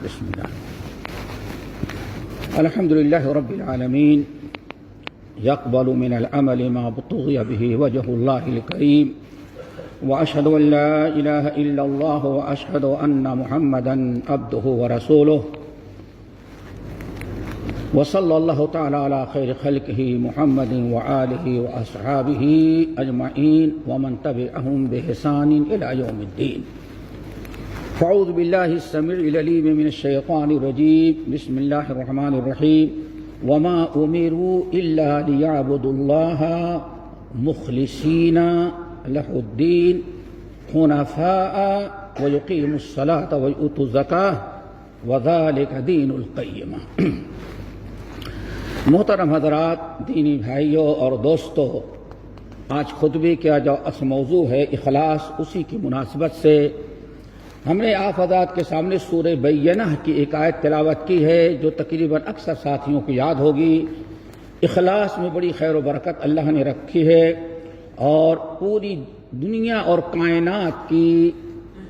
بسم الله. الحمد لله رب العالمين يقبل من العمل ما بطغي به وجه الله الكريم وأشهد أن لا إله إلا الله وأشهد أن محمدا عبده ورسوله وصلى الله تعالى على خير خلقه محمد وآله وأصحابه أجمعين ومن تبعهم بإحسان إلى يوم الدين. فأعوذ بالله السميع العليم من الشيطان الرجيم. بسم الله الرحمن الرحيم. وما أمروا إلا ليعبدوا الله مخلصين له الدين حنفاء ويقيموا الصلاة ويؤتوا الزكاة وذلك دين القيمة. محترم حضرات، دینی بھائیوں اور دوستو، آج خطبے کا جو اصل موضوع ہے اخلاص، اسی کی مناسبت سے ہم نے آپ حضرات کے سامنے سورہ بینہ کی ایک آیت تلاوت کی ہے جو تقریباً اکثر ساتھیوں کو یاد ہوگی۔ اخلاص میں بڑی خیر و برکت اللہ نے رکھی ہے اور پوری دنیا اور کائنات کی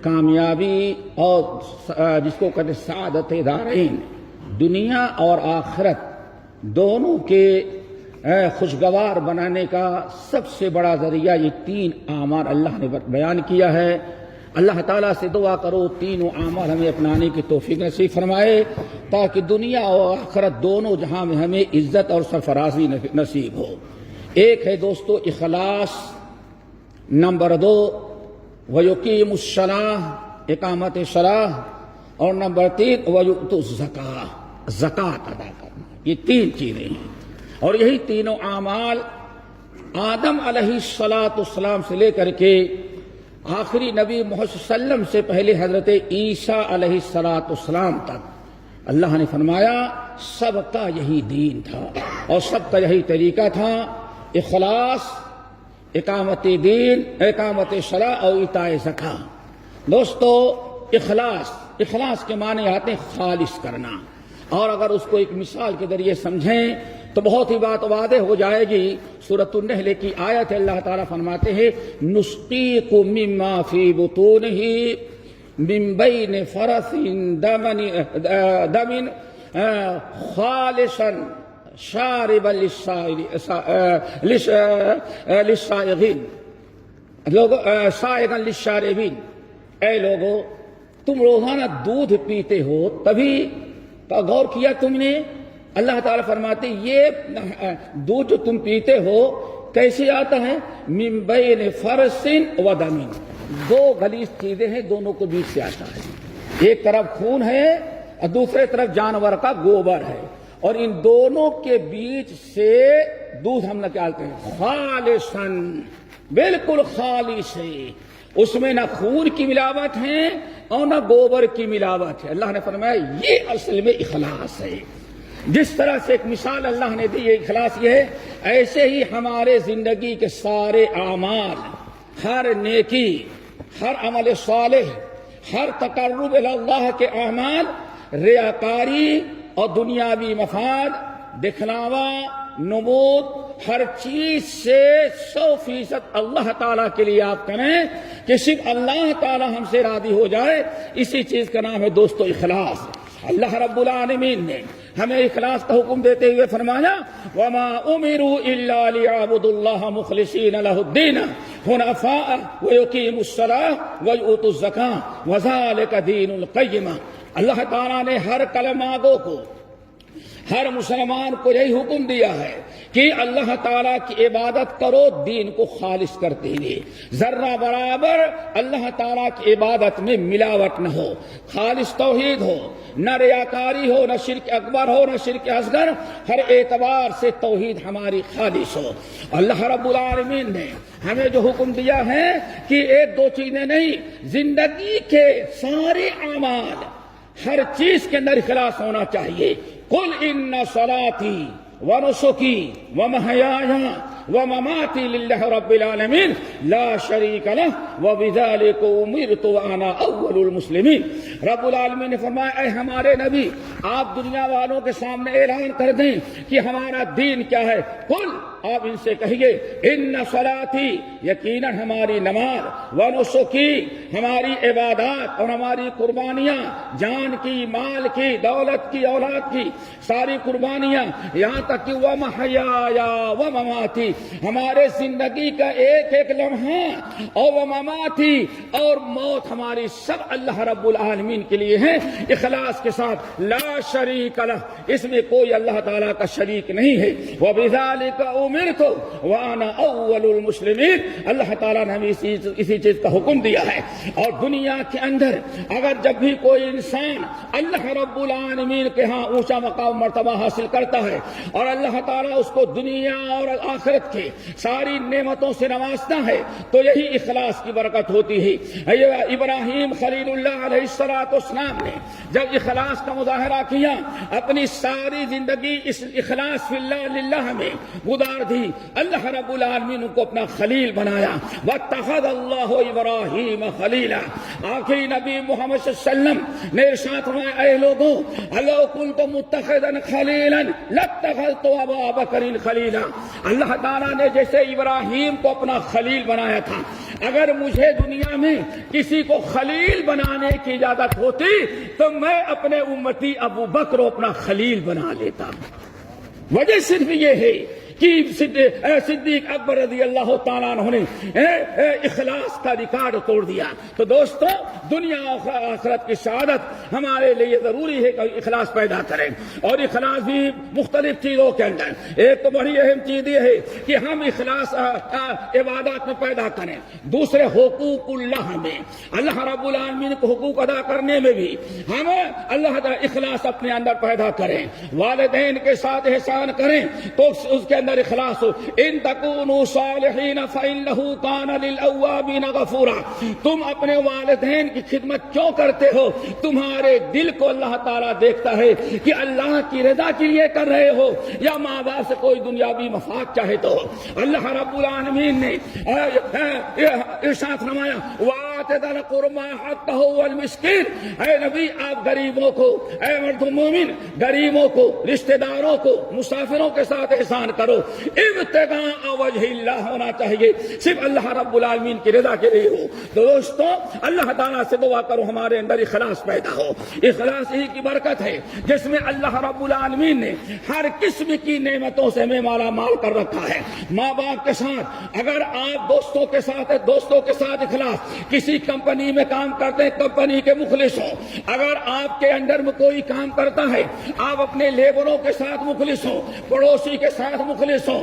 کامیابی اور جس کو کہتے ہیں سعادت دارین، دنیا اور آخرت دونوں کے خوشگوار بنانے کا سب سے بڑا ذریعہ یہ تین اعمال اللہ نے بیان کیا ہے۔ اللہ تعالیٰ سے دعا کرو تینوں اعمال ہمیں اپنانے کی توفیق نصیب فرمائے تاکہ دنیا اور آخرت دونوں جہاں میں ہمیں عزت اور سرفرازی نصیب ہو۔ ایک ہے دوستو اخلاص، نمبر 2 وَيُقِيمُ الصَّلَاةَ اقامت صلاح، اور نمبر 3 وَيُؤْتُوا الزَّكَاةَ زکوٰۃ ادا کرنا۔ یہ تین چیزیں ہیں اور یہی تینوں اعمال آدم علیہ السلام سے لے کر کے آخری نبی محمد صلی اللہ علیہ وسلم سے پہلے حضرت عیسیٰ علیہ السلام تک اللہ نے فرمایا سب کا یہی دین تھا اور سب کا یہی طریقہ تھا، اخلاص، اقامت دین، اقامت صلاح اور ایتاء زکوٰۃ۔ دوستو اخلاص کے معنی آتے ہیں خالص کرنا، اور اگر اس کو ایک مثال کے ذریعے سمجھیں تو بہت ہی بات واضح ہو جائے گی۔ سورۃ النحل کی آیت اللہ تعالیٰ فرماتے ہیں نسقیکم مما فی بطونہ من بین فرث دم خالصا شاربا للسائغین سائغا للشاربین۔ اے لوگو، تم روزانہ دودھ پیتے ہو، تبھی غور کیا تم نے؟ اللہ تعالیٰ فرماتے یہ دودھ جو تم پیتے ہو کیسے آتا ہے؟ من بین فرث و دم، دو غلیظ چیزیں ہیں، دونوں کے بیچ سے آتا ہے۔ ایک طرف خون ہے اور دوسرے طرف جانور کا گوبر ہے، اور ان دونوں کے بیچ سے دودھ ہم نکالتے ہیں خالصاً، بالکل خالص ہے، اس میں نہ خون کی ملاوٹ ہے اور نہ گوبر کی ملاوٹ ہے۔ اللہ نے فرمایا یہ اصل میں اخلاص ہے۔ جس طرح سے ایک مثال اللہ نے دی، یہ اخلاص یہ ہے، ایسے ہی ہمارے زندگی کے سارے اعمال، ہر نیکی، ہر عمل صالح، ہر تقرب الی اللہ کے اعمال ریاکاری اور دنیاوی مفاد، دکھلاوا، نمود، ہر چیز سے 100% اللہ تعالیٰ کے لیے آپ کریں کہ صرف اللہ تعالیٰ ہم سے راضی ہو جائے، اسی چیز کا نام ہے دوستو اخلاص۔ اللہ رب العالمین نے ہمیں اخلاص کا حکم دیتے ہوئے فرمایا وَمَا أُمِرُوا إِلَّا لِيَعْبُدُوا اللَّهَ مُخْلِصِينَ لَهُ الدِّينَ حُنَفَاءَ وَيُقِيمُوا الصَّلَاةَ وَيُؤْتُوا الزَّكَاةَ وَذَلِكَ دِينُ الْقَيِّمَةِ۔ اللہ تعالیٰ نے ہر کلمہ گو کو، ہر مسلمان کو یہی حکم دیا ہے کہ اللہ تعالیٰ کی عبادت کرو دین کو خالص کرتے ہوئے، ذرہ برابر اللہ تعالیٰ کی عبادت میں ملاوٹ نہ ہو، خالص توحید ہو، نہ ریاکاری ہو، نہ شرک اکبر ہو، نہ شرک اصغر، ہر اعتبار سے توحید ہماری خالص ہو۔ اللہ رب العالمین نے ہمیں جو حکم دیا ہے کہ ایک دو چیزیں نہیں، زندگی کے سارے اعمال، ہر چیز کے اندر اخلاص ہونا چاہیے۔ قل ان صلاتی ونسکی ومحیای ومماتی للہ رب العالمین لا شریک لہ وبذلک امرت وانا اول المسلمین۔ رب العالمین نے فرمایا اے ہمارے نبی، آپ دنیا والوں کے سامنے اعلان کر دیں کہ ہمارا دین کیا ہے۔ قل آپ ان سے کہیے ان صلاتی یقیناً ہماری نماز و نسکی ہماری عبادات اور ہماری قربانیاں جان کی مال کی دولت کی اولاد کی ساری قربانیاں یہاں تک کہ وہ محیایا و مماتی ہمارے زندگی کا ایک ایک لمحہ اور وہ مماتی اور موت ہماری سب اللہ رب العالمین کے لیے ہیں اخلاص کے ساتھ لا شریک لہ اس میں کوئی اللہ تعالیٰ کا شریک نہیں ہے وبذالک امرت وانا اول المسلمین اللہ تعالیٰ نے ہمیں اسی چیز کا حکم دیا ہے اور دنیا کے اندر اگر جب بھی کوئی انسان اللہ رب العالمین کے ہاں اونچا مقام مرتبہ حاصل کرتا ہے اور اللہ تعالیٰ اس کو دنیا اور آخرت کے ساری نعمتوں سے نوازتا ہے تو یہی اخلاص کی برکت ہوتی ہے ابراہیم خلیل اللہ علیہ السلام نے جب اخلاص کا مظاہرہ کیا اپنی ساری زندگی اس اخلاص فی اللہ للہ میں گزار دی اللہ رب العالمین کو اپنا خلیل بنایا واتخذ اللہ ابراہیم خلیلا آخری نبی محمد صلی اللہ علیہ وسلم نے ارشاد فرمایا اے لوگوں لو کنت متخذا خلیلا لاتخذت ابا بکر خلیلا اللہ تعالیٰ نے جیسے ابراہیم کو اپنا خلیل بنایا تھا اگر مجھے دنیا میں کسی کو خلیل بنانے کی اجازت ہوتی تو میں اپنے امتی ابو بکر کو اپنا خلیل بنا لیتا وجہ صرف یہ ہے کہ صدیق اکبر رضی اللہ تعالیٰ عنہ نے اخلاص کا ریکارڈ توڑ دیا تو دوستو دنیا اور آخرت کی سعادت ہمارے لیے ضروری ہے کہ اخلاص پیدا کریں اور اخلاص بھی مختلف چیزوں کے اندر ایک تو بڑی اہم چیز یہ ہے کہ ہم اخلاص عبادات میں پیدا کریں دوسرے حقوق اللہ میں اللہ رب العالمین کو حقوق ادا کرنے میں بھی ہم اللہ تعالیٰ اخلاص اپنے اندر پیدا کریں والدین کے ساتھ احسان کریں تو اس کے اندر اخلاص ہو ان تکونوا صالحین فإنہ کان للأوابین غفورا تم اپنے والدین کی خدمت کیوں کرتے ہو تمہارے دل کو اللہ تعالیٰ دیکھتا ہے کہ اللہ کی رضا کے لیے کر رہے ہو یا ماں باپ سے کوئی دنیاوی مفاد چاہے تو اللہ رب العالمین نے ارشاد فرمایا وآت ذا القربى حقہ والمسکین اے نبی آپ غریبوں کو اے مرد مومن غریبوں کو رشتہ داروں کو مسافروں کے ساتھ احسان کرو ابتغاء وجہ اللہ ہونا چاہیے صرف اللہ رب العالمین کی رضا کے لیے ہو تو دوستو اللہ تعالیٰ سے دعا کرو ہمارے اندر اخلاص پیدا ہو اخلاص ہی کی برکت ہے جس میں اللہ رب العالمین نے ہر قسم کی نعمتوں سے ہمیں مالا مال کر رکھا ہے ماں باپ کے ساتھ اگر آپ دوستوں کے ساتھ اخلاص کسی کمپنی میں کام کرتے ہیں کمپنی کے مخلص ہوں اگر آپ کے انڈر میں کوئی کام کرتا ہے آپ اپنے لیبروں کے ساتھ مخلص ہوں پڑوسی کے ساتھ مخلص ہو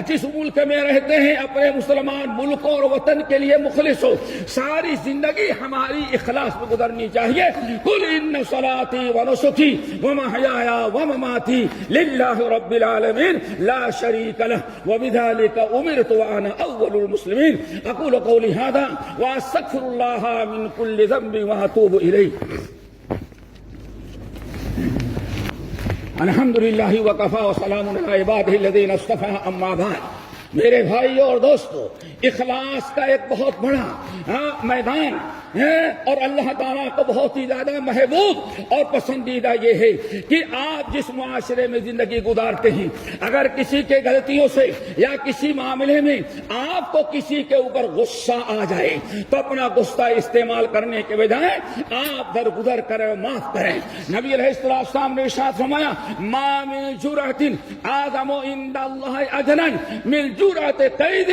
جس ملک میں رہتے ہیں اپنے مسلمان ملک اور وطن کے لیے مخلص ہو ساری زندگی ہماری اخلاص میں گزرنی چاہیے قل ان صلاتی و نسکی و محیایا و مماتی للہ رب العالمین لا شریک لہ وبذالک امرت وانا اول المسلمین اقول قولی ھذا واستغفر اللہ من کل ذنب واتوب الیہ الحمدللہ وکفی وسلام علی عبادہ الذین اصطفی اما بعد میرے بھائیوں اور دوستو اخلاص کا ایک بہت بڑا میدان ہے اور اللہ تعالیٰ کو بہت ہی زیادہ محبوب اور پسندیدہ یہ ہے کہ آپ جس معاشرے میں زندگی گزارتے ہیں اگر کسی کے غلطیوں سے یا کسی معاملے میں آپ کو کسی کے اوپر غصہ آ جائے تو اپنا غصہ استعمال کرنے کے بجائے آپ درگزر کریں معاف کریں نبی علیہ السلام نے ارشاد فرمایا ما من جرأۃ اعظم عند اللہ اجرا من جرأۃ قید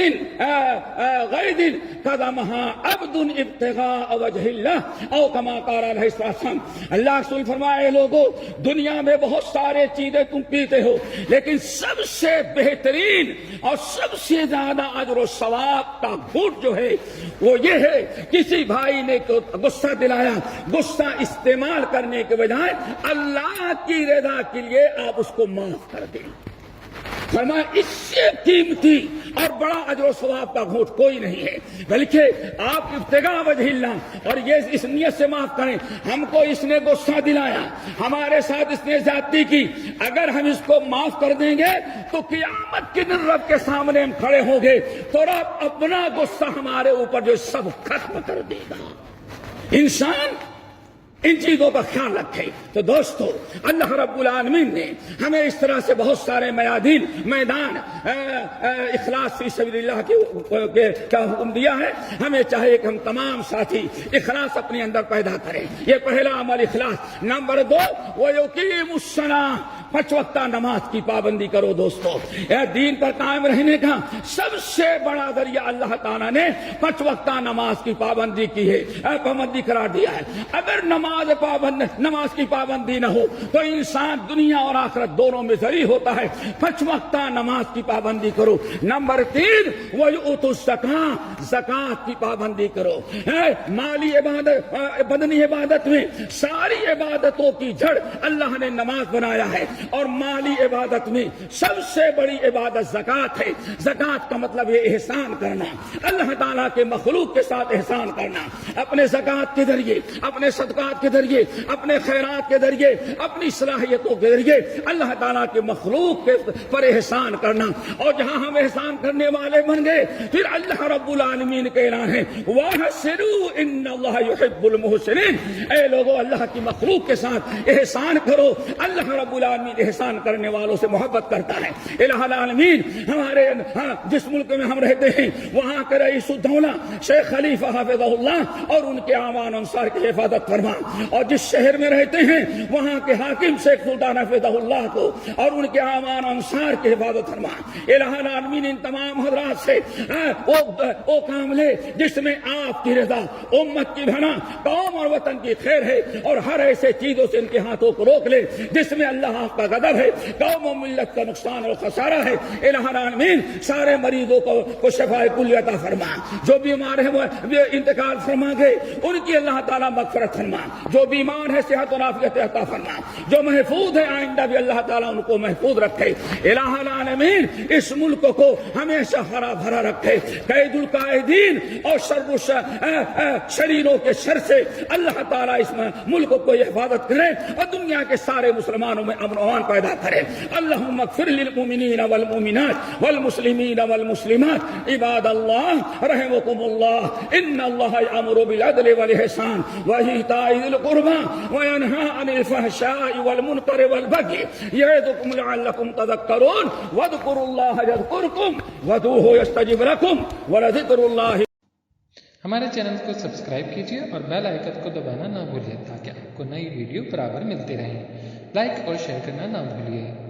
غید قدمها عبد ابتغاء وجہ اللہ او کما قال علیہ السلام اللہ رسول فرمائے لوگوں دنیا میں بہت سارے چیزیں تم پیتے ہو لیکن سب سے بہترین اور سب سے زیادہ اجر و ثواب کا گھونٹ جو ہے وہ یہ ہے کسی بھائی نے غصہ دلایا غصہ استعمال کرنے کے بجائے اللہ کی رضا کے لیے آپ اس کو معاف کر دیں فرمایا اس سے قیمتی اور بڑا اجر و ثواب کا گھونٹ کوئی نہیں ہے بلکہ آپ ابتغاء وجہ اللہ اور یہ اس نیت سے معاف کریں ہم کو اس نے غصہ دلایا ہمارے ساتھ اس نے زیادتی کی اگر ہم اس کو معاف کر دیں گے تو قیامت کے دن رب کے سامنے ہم کھڑے ہوں گے تو رب اپنا غصہ ہمارے اوپر جو سب ختم کر دے گا انسان ان چیزوں کا خیال رکھیں. تو دوستو اللہ رب العالمین نے ہمیں اس طرح سے بہت سارے میدان اخلاص فی سبیل اللہ کا حکم دیا ہے. ہمیں چاہیے کہ ہم تمام ساتھی اخلاص اپنے اندر پیدا کریں. یہ پہلا عمل اخلاص. نمبر 2 وَيُقِيمُ الصَّلَاةَ 5 وقتہ نماز کی پابندی کرو. دوستو دین پر قائم رہنے کا سب سے بڑا ذریعہ اللہ تعالیٰ نے 5 وقتہ نماز کی پابندی کی ہے, پابندی قرار دیا ہے. اگر نماز کی پابندی نہ ہو تو انسان دنیا اور آخرت دونوں میں ذلیل ہوتا ہے. 5 وقتہ نماز کی پابندی کرو. نمبر 3 وَيُؤْتُوا الزَّكَاةَ زکات کی پابندی کرو. مالی عبادت بدنی عبادت میں ساری عبادتوں کی جڑ اللہ نے نماز بنایا ہے, اور مالی عبادت میں سب سے بڑی عبادت زکات ہے. زکات کا مطلب یہ احسان کرنا, اللہ تعالیٰ کے مخلوق کے ساتھ احسان کرنا. اپنے زکات کے ذریعے, اپنے صدقات کے ذریعے, اپنے خیرات کے ذریعے, اپنی صلاحیتوں کے ذریعے اللہ تعالیٰ کے مخلوق پر احسان کرنا. اور جہاں ہم احسان کرنے والے بن گئے پھر اللہ رب العالمین کے اعلان ہے وَأَحْسِنُوا إِنَّ اللَّهَ يُحِبُّ الْمُحْسِنِينَ. اے لوگو اللہ کی مخلوق کے ساتھ احسان کرو. اللہ رب العالمین احسان کرنے والوں سے محبت کرتا ہے. الہ العالمین ہمارے جس ملک میں ہم رہتے ہیں وہاں کے رئیس الدولہ شیخ خلیفہ حافظہ اللہ اور ان کے اعوان انصار کی حفاظت فرما. اور جس شہر میں رہتے ہیں وہاں کے حاکم شیخ سلطان حافظہ اللہ کو اور ان کے اعوان انصار کی حفاظت فرما. الہ العالمین ان تمام حضرات سے وہ کام لے جس میں آپ کی رضا, امت کی بھلا, قوم اور وطن کی خیر ہے, اور ہر ایسے چیزوں سے ان کے ہاتھوں کو روک لے جس میں اللہ آپ کا غضب ہے, قوم و ملت کا نقصان اور خسارہ ہے. الہ العالمین سارے مریضوں کو شفائے کلی عطا فرما. جو بیمار ہیں وہ انتقال فرما گئے ان کی اللہ تعالیٰ مغفرت فرما. جو بیمار ہے صحت و عافیت عطا فرما. جو محفوظ ہے آئندہ بھی اللہ تعالیٰ ان کو محفوظ رکھے. الہ العالمین اس ملک کو ہمیشہ ہرا بھرا رکھے. قید القائدین اور شریروں کے شر سے اللہ تعالیٰ اس ملک کو حفاظت کرے اور دنیا کے سارے مسلمانوں میں امن و امان پیدا کرے. اللہم اغفر للمؤمنین والمؤمنات والمسلمین والمسلمات عباد اللہ رحمکم اللہ ان اللہ یأمر بالعدل والإحسان وإیتاء ذی القربى وینہی عن الفحشاء والمنکر والبغی یعظکم لعلکم تذکرون واذکروا اللہ یذکرکم وادعوہ یستجب لکم ولذکر اللہ. ہمارے چینل کو سبسکرائب کیجیے اور بیل آئیکن کو دبانا نہ بھولیے تاکہ آپ کو نئی ویڈیو برابر ملتی رہیں. لائک اور شیئر کرنا نہ بھولیے.